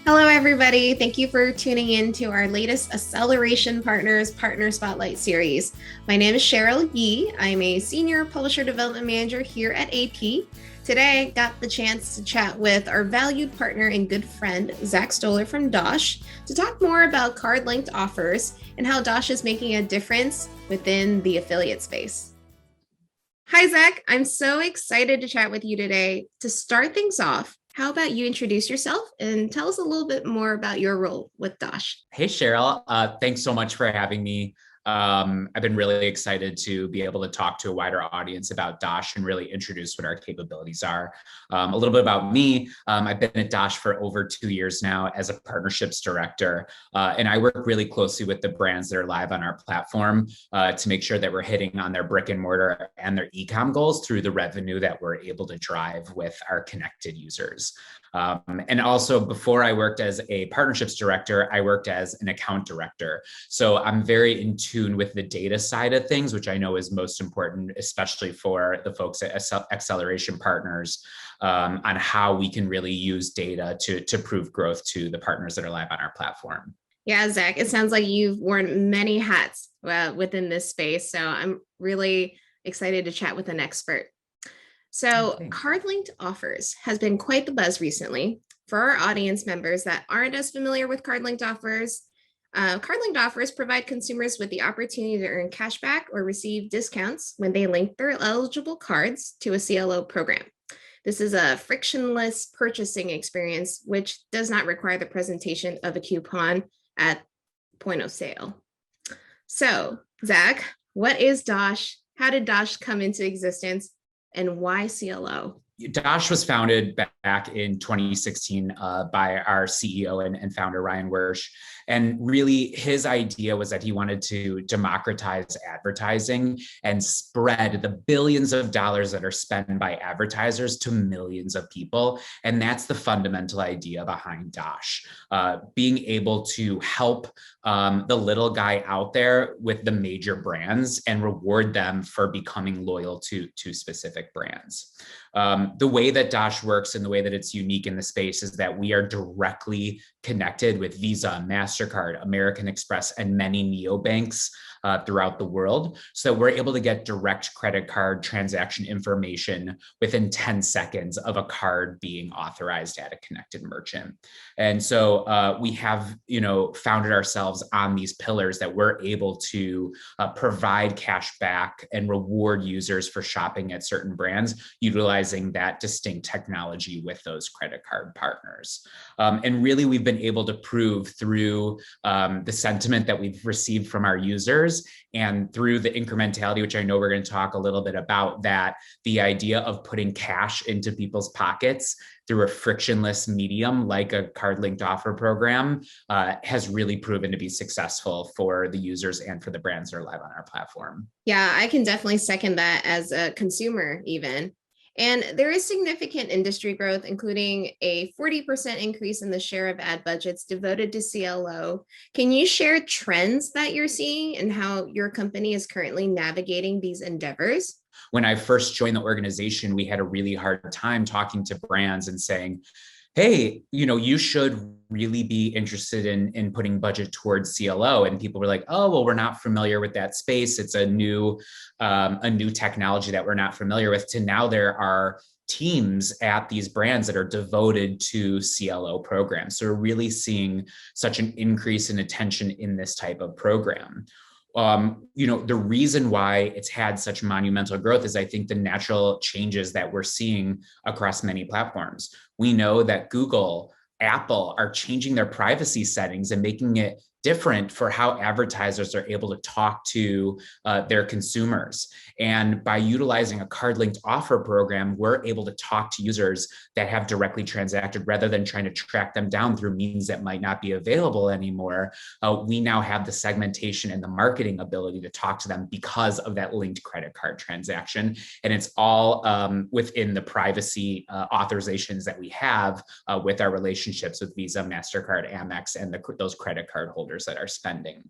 Hello, everybody. Thank you for tuning in to our latest Acceleration Partners Partner Spotlight series. My name is Cheryl Yee. I'm a Senior Publisher Development Manager here at AP. Today, I got the chance to chat with our valued partner and good friend, Zack Stoller from DOSH, to talk more about card-linked offers and how DOSH is making a difference within the affiliate space. Hi, Zack. I'm so excited to chat with you today. To start things off, how about you introduce yourself and tell us a little bit more about your role with DOSH? Hey, Cheryl. Thanks so much for having me. I've been really excited to be able to talk to a wider audience about DOSH and really introduce what our capabilities are. A little bit about me. I've been at DOSH for over 2 years now as a partnerships director, and I work really closely with the brands that are live on our platform to make sure that we're hitting on their brick and mortar and their e-com goals through the revenue that we're able to drive with our connected users. And also, before I worked as a partnerships director, I worked as an account director. So I'm very in tune with the data side of things, which I know is most important, especially for the folks at Acceleration Partners, on how we can really use data to prove growth to the partners that are live on our platform. Yeah, Zack, it sounds like you've worn many hats within this space. So I'm really excited to chat with an expert. So card-linked offers has been quite the buzz recently. For our audience members that aren't as familiar with card-linked offers provide consumers with the opportunity to earn cash back or receive discounts when they link their eligible cards to a CLO program. This is a frictionless purchasing experience, which does not require the presentation of a coupon at point of sale. So, Zack, what is DOSH? How did DOSH come into existence? And why CLO? DOSH was founded back in 2016 by our CEO and founder, Ryan Wersch. And really, his idea was that he wanted to democratize advertising and spread the billions of dollars that are spent by advertisers to millions of people. And that's the fundamental idea behind DOSH, being able to help the little guy out there with the major brands and reward them for becoming loyal to specific brands. The way that DOSH works and the way that it's unique in the space is that we are directly connected with Visa, MasterCard, American Express, and many neobanks throughout the world. So we're able to get direct credit card transaction information within 10 seconds of a card being authorized at a connected merchant. And so we have, founded ourselves on these pillars that we're able to provide cash back and reward users for shopping at certain brands, utilizing that distinct technology with those credit card partners. And really, we've been able to prove through the sentiment that we've received from our users and through the incrementality, which I know we're going to talk a little bit about, that the idea of putting cash into people's pockets through a frictionless medium like a card-linked offer program has really proven to be successful for the users and for the brands that are live on our platform. Yeah, I can definitely second that as a consumer even. And there is significant industry growth, including a 40% increase in the share of ad budgets devoted to CLO. Can you share trends that you're seeing and how your company is currently navigating these endeavors? When I first joined the organization, we had a really hard time talking to brands and saying, hey, you should really be interested in putting budget towards CLO. And people were like, oh, well, we're not familiar with that space. It's a new technology that we're not familiar with. To now there are teams at these brands that are devoted to CLO programs. So we're really seeing such an increase in attention in this type of program. The reason why it's had such monumental growth is I think the natural changes that we're seeing across many platforms. We know that Google, Apple are changing their privacy settings and making it different for how advertisers are able to talk to their consumers. And by utilizing a card-linked offer program, we're able to talk to users that have directly transacted rather than trying to track them down through means that might not be available anymore. We now have the segmentation and the marketing ability to talk to them because of that linked credit card transaction. And it's all within the privacy authorizations that we have with our relationships with Visa, MasterCard, Amex, and those credit card holders users that are spending.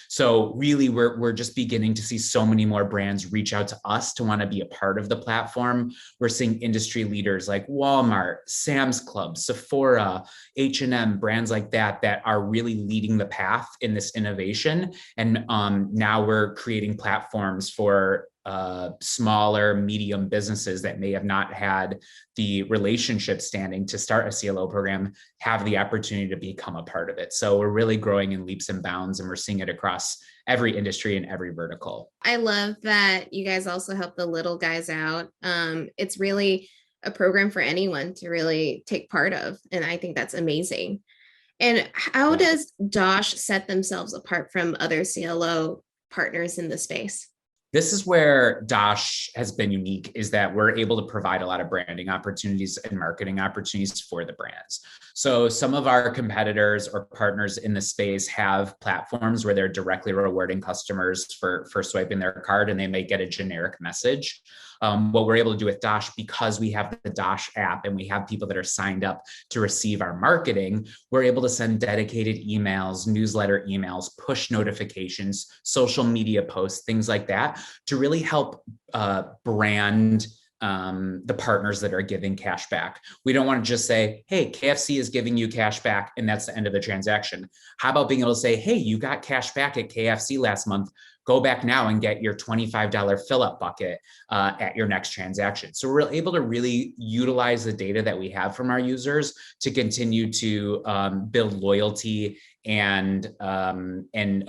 So really, we're just beginning to see so many more brands reach out to us to want to be a part of the platform. We're seeing industry leaders like Walmart, Sam's Club, Sephora, H&M, brands like that are really leading the path in this innovation. And now we're creating platforms for smaller, medium businesses that may have not had the relationship standing to start a CLO program, have the opportunity to become a part of it. So we're really growing in leaps and bounds, and we're seeing it across every industry and every vertical. I love that you guys also help the little guys out. It's really a program for anyone to really take part of, and I think that's amazing. And how does DOSH set themselves apart from other CLO partners in the space? This is where DOSH has been unique, is that we're able to provide a lot of branding opportunities and marketing opportunities for the brands. So some of our competitors or partners in the space have platforms where they're directly rewarding customers for swiping their card, and they may get a generic message. What we're able to do with DOSH, because we have the DOSH app and we have people that are signed up to receive our marketing, we're able to send dedicated emails, newsletter emails, push notifications, social media posts, things like that, to really help brand the partners that are giving cash back. We don't want to just say, hey, KFC is giving you cash back, and that's the end of the transaction. How about being able to say, hey, you got cash back at KFC last month. Go back now and get your $25 fill-up bucket at your next transaction. So we're able to really utilize the data that we have from our users to continue to build loyalty and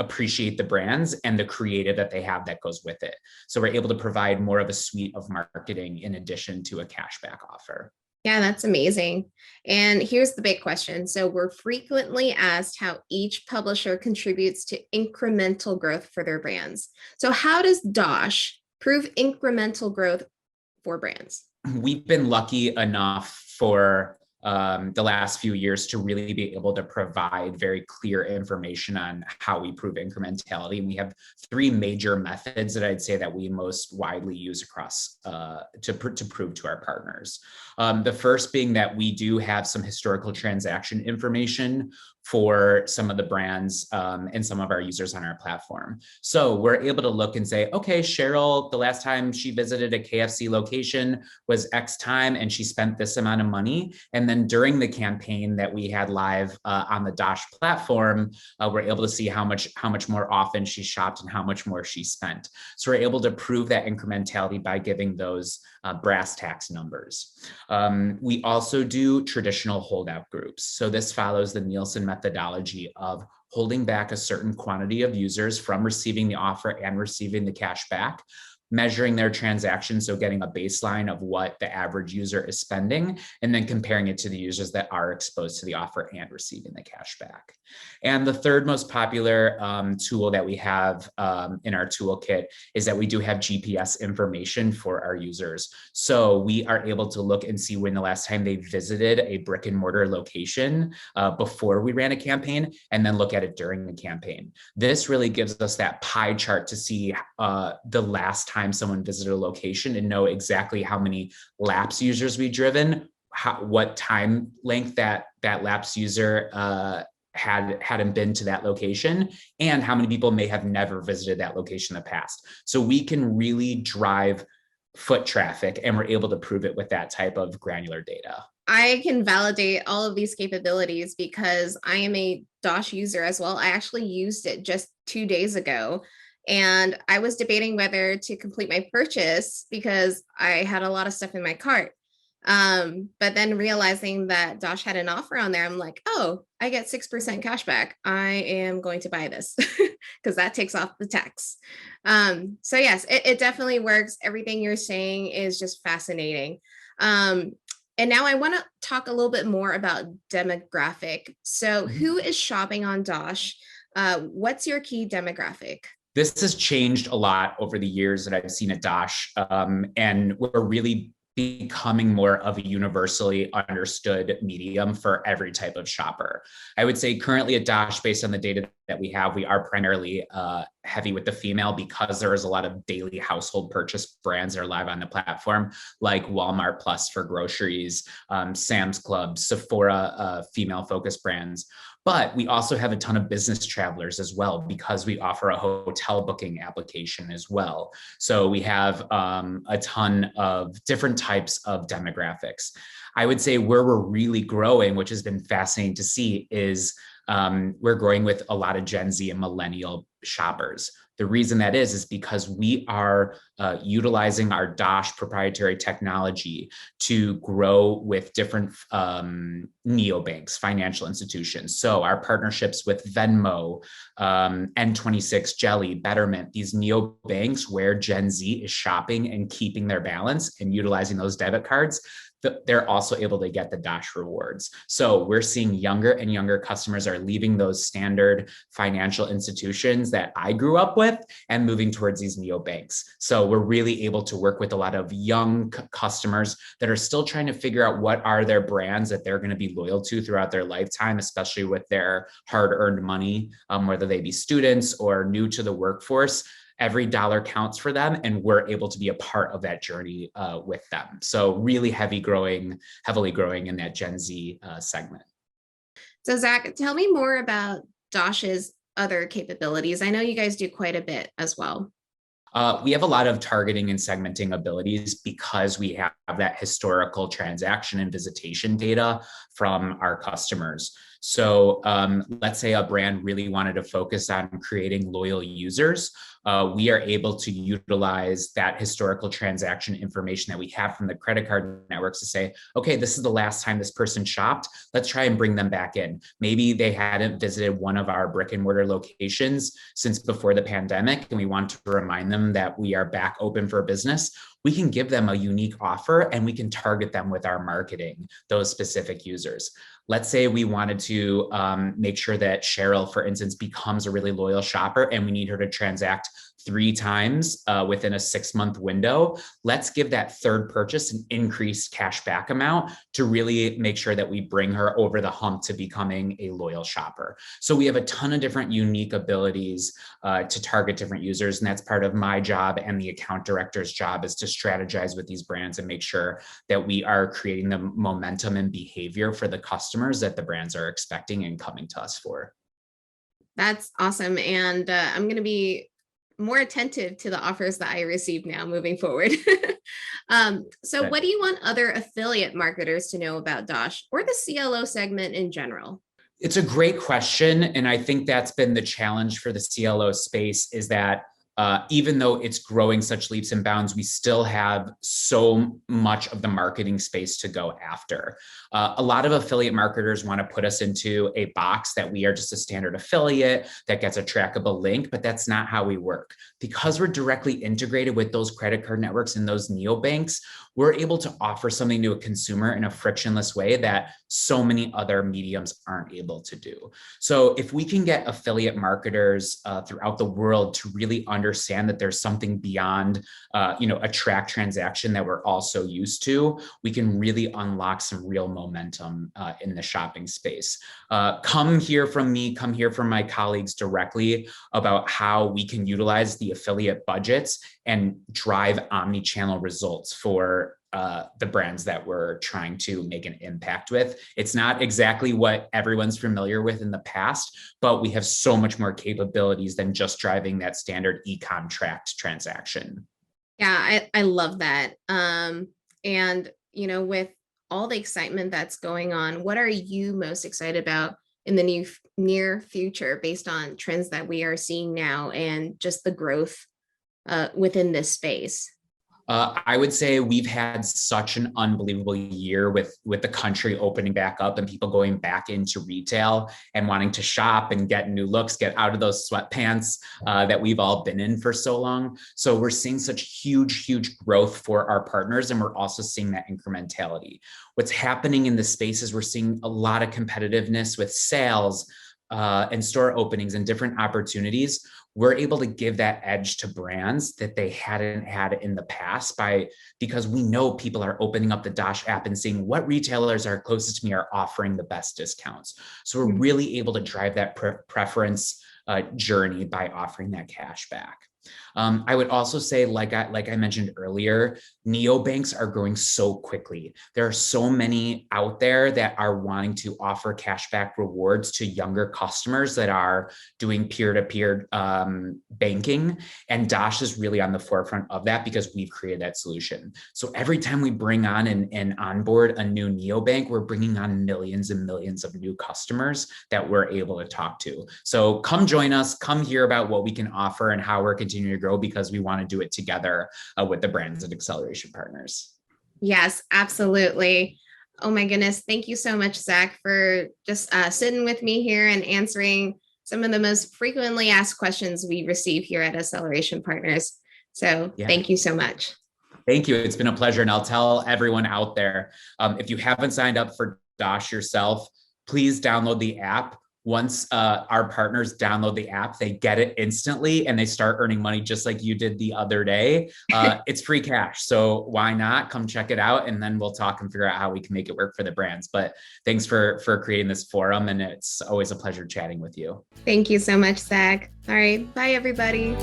appreciate the brands and the creative that they have that goes with it. So we're able to provide more of a suite of marketing in addition to a cashback offer. Yeah, that's amazing. And here's the big question. So we're frequently asked how each publisher contributes to incremental growth for their brands. So how does DOSH prove incremental growth for brands? We've been lucky enough for the last few years to really be able to provide very clear information on how we prove incrementality. And we have three major methods that I'd say that we most widely use across to prove to our partners. The first being that we do have some historical transaction information for some of the brands and some of our users on our platform. So we're able to look and say, okay, Cheryl, the last time she visited a KFC location was X time and she spent this amount of money. And then during the campaign that we had live on the DOSH platform, we're able to see how much more often she shopped and how much more she spent. So we're able to prove that incrementality by giving those brass tacks numbers. We also do traditional holdout groups. So this follows the Nielsen methodology of holding back a certain quantity of users from receiving the offer and receiving the cash back, measuring their transactions, so getting a baseline of what the average user is spending, and then comparing it to the users that are exposed to the offer and receiving the cash back. And the third most popular tool that we have in our toolkit is that we do have GPS information for our users. So we are able to look and see when the last time they visited a brick and mortar location before we ran a campaign, and then look at it during the campaign. This really gives us that pie chart to see the last time someone visited a location and know exactly how many lapse users we've driven, what time length that lapse user hadn't been to that location, and how many people may have never visited that location in the past. So we can really drive foot traffic, and we're able to prove it with that type of granular data. I can validate all of these capabilities because I am a DOSH user as well. I actually used it just 2 days ago. And I was debating whether to complete my purchase because I had a lot of stuff in my cart. But then realizing that DOSH had an offer on there, I'm like, oh, I get 6% cash back. I am going to buy this because that takes off the tax. So yes, it definitely works. Everything you're saying is just fascinating. And now I want to talk a little bit more about demographic. So who is shopping on DOSH? What's your key demographic? This has changed a lot over the years that I've seen at DOSH, and we're really becoming more of a universally understood medium for every type of shopper. I would say currently at DOSH, based on the data that we have, we are primarily heavy with the female because there is a lot of daily household purchase brands that are live on the platform, like Walmart Plus for groceries, Sam's Club, Sephora, female-focused brands. But we also have a ton of business travelers as well because we offer a hotel booking application as well. So we have a ton of different types of demographics. I would say where we're really growing, which has been fascinating to see, is we're growing with a lot of Gen Z and millennial shoppers. The reason that is because we are utilizing our DOSH proprietary technology to grow with different neobanks, financial institutions. So our partnerships with Venmo, N26, Jelly, Betterment, these neobanks where Gen Z is shopping and keeping their balance and utilizing those debit cards, they're also able to get the DOSH rewards. So we're seeing younger and younger customers are leaving those standard financial institutions that I grew up with and moving towards these neobanks. So we're really able to work with a lot of young customers that are still trying to figure out what are their brands that they're going to be loyal to throughout their lifetime, especially with their hard-earned money, whether they be students or new to the workforce. Every dollar counts for them, and we're able to be a part of that journey with them. So really heavily growing in that Gen Z segment. So Zach, tell me more about DOSH's other capabilities. I know you guys do quite a bit as well. We have a lot of targeting and segmenting abilities because we have that historical transaction and visitation data from our customers. So let's say a brand really wanted to focus on creating loyal users. We are able to utilize that historical transaction information that we have from the credit card networks to say, okay, this is the last time this person shopped. Let's try and bring them back in. Maybe they hadn't visited one of our brick and mortar locations since before the pandemic, and we want to remind them that we are back open for business. We can give them a unique offer and we can target them with our marketing, those specific users. Let's say we wanted to make sure that Cheryl, for instance, becomes a really loyal shopper and we need her to transact 3 times within a 6-month window. Let's give that third purchase an increased cashback amount to really make sure that we bring her over the hump to becoming a loyal shopper. So we have a ton of different unique abilities to target different users. And that's part of my job and the account director's job, is to strategize with these brands and make sure that we are creating the momentum and behavior for the customers that the brands are expecting and coming to us for. That's awesome. And I'm going to be more attentive to the offers that I receive now moving forward. So what do you want other affiliate marketers to know about DOSH or the CLO segment in general? It's a great question. And I think that's been the challenge for the CLO space, is that even though it's growing such leaps and bounds, we still have so much of the marketing space to go after. A lot of affiliate marketers want to put us into a box that we are just a standard affiliate that gets a trackable link, but that's not how we work. Because we're directly integrated with those credit card networks and those neobanks, we're able to offer something to a consumer in a frictionless way that so many other mediums aren't able to do. So if we can get affiliate marketers throughout the world to really understand that there's something beyond, a track transaction that we're also used to, we can really unlock some real momentum in the shopping space. Come hear from me, come hear from my colleagues directly about how we can utilize the affiliate budgets and drive omni-channel results for the brands that we're trying to make an impact with. It's not exactly what everyone's familiar with in the past, but we have so much more capabilities than just driving that standard e-com tracked transaction. Yeah, I love that. And, with all the excitement that's going on, what are you most excited about in the near future based on trends that we are seeing now and just the growth within this space? I would say we've had such an unbelievable year with the country opening back up and people going back into retail and wanting to shop and get new looks, get out of those sweatpants that we've all been in for so long. So we're seeing such huge growth for our partners, and we're also seeing that incrementality. What's happening in the space is we're seeing a lot of competitiveness with sales and store openings and different opportunities. We're able to give that edge to brands that they hadn't had in the past because we know people are opening up the DOSH app and seeing what retailers are closest to me are offering the best discounts. So we're really able to drive that preference journey by offering that cash back. I would also say, like I mentioned earlier, neobanks are growing so quickly. There are so many out there that are wanting to offer cashback rewards to younger customers that are doing peer-to-peer banking. And DOSH is really on the forefront of that because we've created that solution. So every time we bring on and onboard a new neobank, we're bringing on millions and millions of new customers that we're able to talk to. So come join us, come hear about what we can offer and how we're continuing to grow, because we want to do it together with the brands and acceleration partners. Yes, absolutely. Oh my goodness. Thank you so much, Zack, for just sitting with me here and answering some of the most frequently asked questions we receive here at Acceleration Partners. So thank you so much. Thank you. It's been a pleasure. And I'll tell everyone out there, if you haven't signed up for DOSH yourself, please download the app. Once our partners download the app, they get it instantly and they start earning money just like you did the other day. It's free cash. So why not come check it out, and then we'll talk and figure out how we can make it work for the brands. But thanks for creating this forum, and it's always a pleasure chatting with you. Thank you so much, Zack. All right. Bye, everybody.